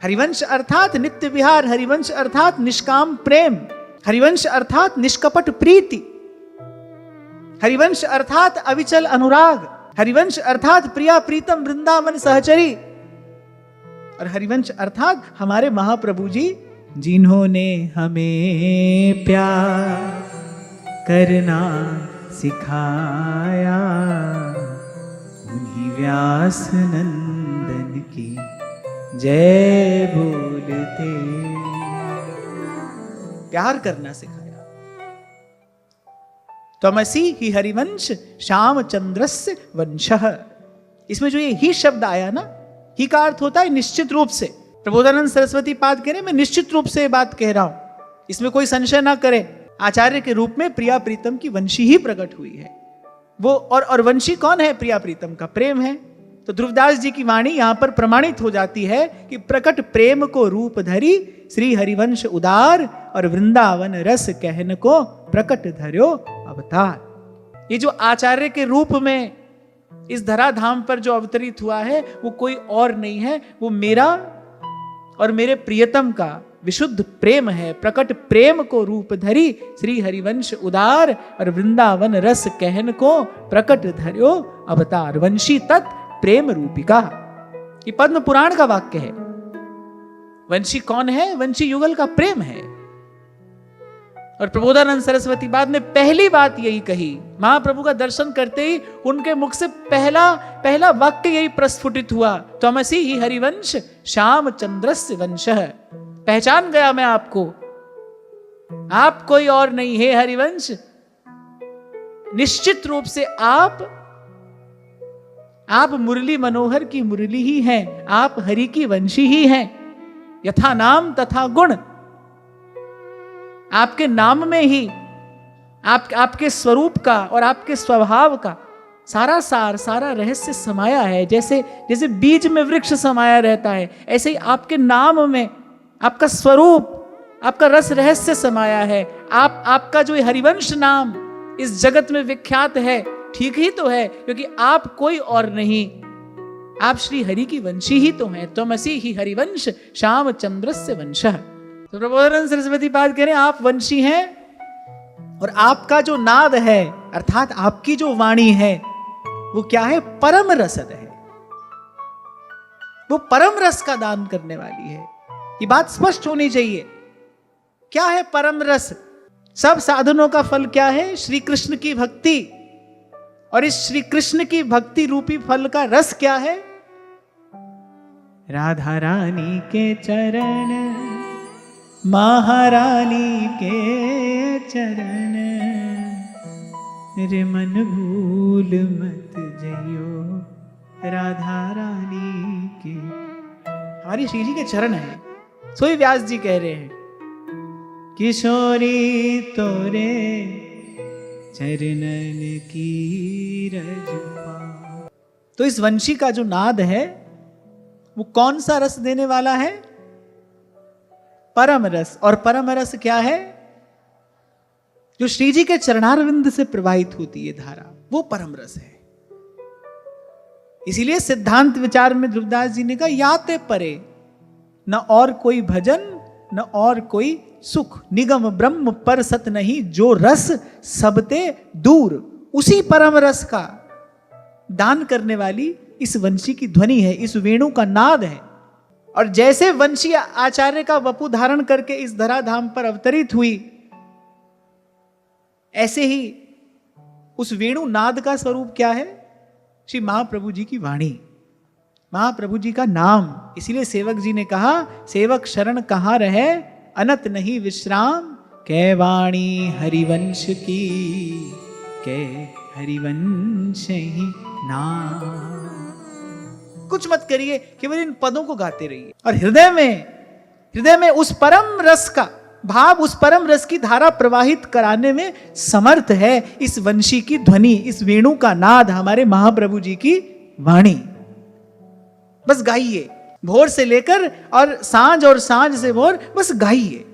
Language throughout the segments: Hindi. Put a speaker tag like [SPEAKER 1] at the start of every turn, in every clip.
[SPEAKER 1] हरिवंश अर्थात नित्य विहार, हरिवंश अर्थात निष्काम प्रेम, हरिवंश अर्थात निष्कपट प्रीति, हरिवंश अर्थात अविचल अनुराग, हरिवंश अर्थात प्रिया प्रीतम वृंदावन सहचरी, और हरिवंश अर्थात हमारे महाप्रभु जी, जिन्होंने हमें प्यार करना सिखाया, उन्हीं व्यास नंदन की जय बोलते। प्यार करना सिखाया। त्वमसि ही हरिवंश श्याम चंद्रस्य वंशः। इसमें जो ये ही शब्द आया ना, ही का अर्थ होता है निश्चित रूप से। प्रबोधानंद सरस्वती पाद कह रहे हैं, मैं निश्चित रूप से बात कह रहा हूं, इसमें कोई संशय ना करे। आचार्य के रूप में प्रिया प्रीतम की वंशी ही प्रकट हुई है। वो और वंशी कौन है? प्रिया प्रीतम का प्रेम है। तो ध्रुवदास जी की वाणी यहां पर प्रमाणित हो जाती है कि प्रकट प्रेम को रूप धरी श्री हरिवंश उदार, और वृंदावन रस कहन को प्रकट धर्यो अवतार। ये जो आचार्य के रूप में इस धराधाम पर जो अवतरित हुआ है, वो कोई और नहीं है, वो मेरा और मेरे प्रियतम का विशुद्ध प्रेम है। प्रकट प्रेम को रूप धरी श्री हरिवंश उदार, और वृंदावन रस कहन को प्रकट धर्यो अवतार। वंशी तत् प्रेम रूपिका, ये पद्म पुराण का वाक्य है। वंशी कौन है? वंशी युगल का प्रेम है। और प्रबोधानंद सरस्वती बाद में पहली बात यही कही, महाप्रभु का दर्शन करते ही उनके मुख से पहला वाक्य यही प्रस्फुटित हुआ, त्वमसि ही हरिवंश श्याम चंद्रस्य वंशः। पहचान गया मैं आपको, आप कोई और नहीं है हरिवंश। निश्चित रूप से आप मुरली मनोहर की मुरली ही हैं, आप हरि की वंशी ही हैं। यथा नाम तथा गुण, आपके नाम में ही आपके स्वरूप का और आपके स्वभाव का सारा सार, सारा रहस्य समाया है। जैसे बीज में वृक्ष समाया रहता है, ऐसे ही आपके नाम में आपका स्वरूप, आपका रस रहस्य समाया है। आपका जो हरिवंश नाम इस जगत में विख्यात है, ठीक ही तो है, क्योंकि आप कोई और नहीं, आप श्री हरि की वंशी ही तो हैं। त्वमसि ही हरिवंश श्याम चंद्रस्य वंशः। तो प्रबोधानंद सरस्वती पाद कह रहे हैं, आप वंशी हैं, और आपका जो नाद है, अर्थात आपकी जो वाणी है, वो क्या है? परम रसद है। वो परम रस का दान करने वाली है। ये बात स्पष्ट होनी चाहिए। क्या है परम रस? सब साधनों का फल क्या है? श्री कृष्ण की भक्ति। और इस श्री कृष्ण की भक्ति रूपी फल का रस क्या है? राधा रानी के चरण, महारानी के चरण, रे मन भूल मत जइयो राधा रानी के। हमारी श्री जी के चरण है। सोई व्यास जी कह रहे हैं, किशोरी तोरे चरणन की रजपा। तो इस वंशी का जो नाद है, वो कौन सा रस देने वाला है? परम रस। और परम रस क्या है? जो श्री जी के चरणारविंद से प्रवाहित होती है धारा, वो परम रस है। इसीलिए सिद्धांत विचार में ध्रुवदास जी ने कहा, याते परे न और कोई भजन, न और कोई सुख, निगम ब्रह्म पर सत नहीं, जो रस सबते दूर। उसी परम रस का दान करने वाली इस वंशी की ध्वनि है, इस वेणु का नाद है। और जैसे वंशी आचार्य का वपु धारण करके इस धराधाम पर अवतरित हुई, ऐसे ही उस वेणु नाद का स्वरूप क्या है? श्री महाप्रभु जी की वाणी, महाप्रभु जी का नाम। इसीलिए सेवक जी ने कहा, सेवक शरण कहाँ रहे, अनत नहीं विश्राम, कै वाणी हरिवंश की, कै हरिवंश ही नाम। कुछ मत करिए, केवल इन पदों को गाते रहिए, और हृदय में उस परम रस का भाव, उस परम रस की धारा प्रवाहित कराने में समर्थ है इस वंशी की ध्वनि, इस वेणु का नाद, हमारे महाप्रभु जी की वाणी। बस गाइए, भोर से लेकर और सांझ से भोर, बस गाइए।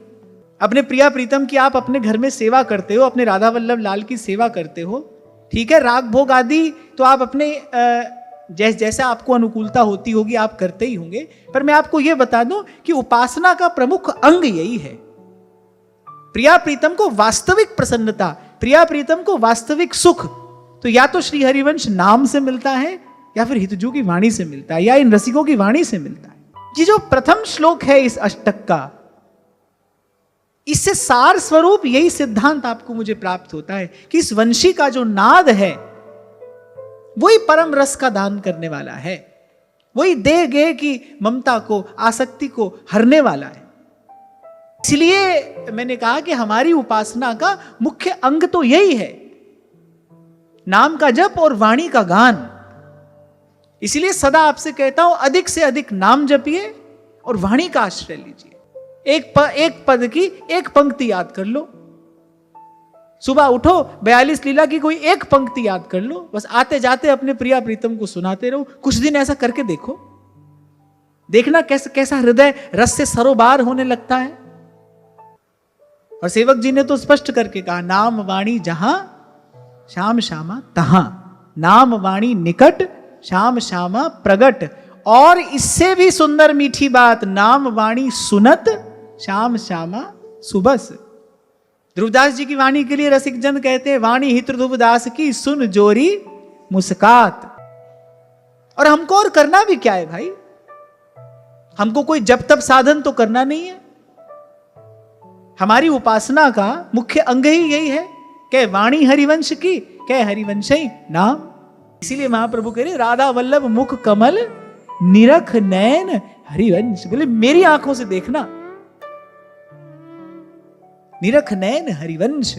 [SPEAKER 1] अपने प्रिया प्रीतम की आप अपने घर में सेवा करते हो, अपने राधा वल्लभ लाल की सेवा करते हो, ठीक है। राग भोग आदि तो आप अपने जैसा आपको अनुकूलता होती होगी आप करते ही होंगे, पर मैं आपको यह बता दूं कि उपासना का प्रमुख अंग यही है। प्रिया प्रीतम को वास्तविक प्रसन्नता, प्रिया प्रीतम को वास्तविक सुख तो या तो श्री हरिवंश नाम से मिलता है या फिर हितजू की वाणी से मिलता है या इन रसिकों की वाणी से मिलता है। ये जो प्रथम श्लोक है इस अष्टक का, इससे सार स्वरूप यही सिद्धांत आपको मुझे प्राप्त होता है कि इस वंशी का जो नाद है वही परम रस का दान करने वाला है, वही दे गे की ममता को, आसक्ति को हरने वाला है। इसलिए मैंने कहा कि हमारी उपासना का मुख्य अंग तो यही है, नाम का जप और वाणी का गान। इसलिए सदा आपसे कहता हूं अधिक से अधिक नाम जपिए और वाणी का आश्रय लीजिए। एक पद की एक पंक्ति याद कर लो, सुबह उठो 42 लीला की कोई एक पंक्ति याद कर लो, बस आते जाते अपने प्रिया प्रीतम को सुनाते रहो। कुछ दिन ऐसा करके देखो, देखना कैसा हृदय रस से सरोबार होने लगता है। और सेवक जी ने तो स्पष्ट करके कहा, नाम वाणी जहां श्याम श्यामा तहां, नाम वाणी निकट श्याम श्यामा प्रगट। और इससे भी सुंदर मीठी बात, नाम वाणी सुनत श्याम श्यामा सुबस। ध्रुवदास जी की वाणी के लिए रसिक जन कहते हैं, वाणी हित ध्रुवदास की सुन जोरी मुस्कात। और हमको और करना भी क्या है भाई, हमको कोई जप तप साधन तो करना नहीं है। हमारी उपासना का मुख्य अंग ही यही है, कह वाणी हरिवंश की, कह हरिवंश नाम। इसीलिए महाप्रभु कह रहे, राधा वल्लभ मुख कमल निरख नैन हरिवंश। बोले मेरी आंखों से देखना, निरख नैन हरिवंश।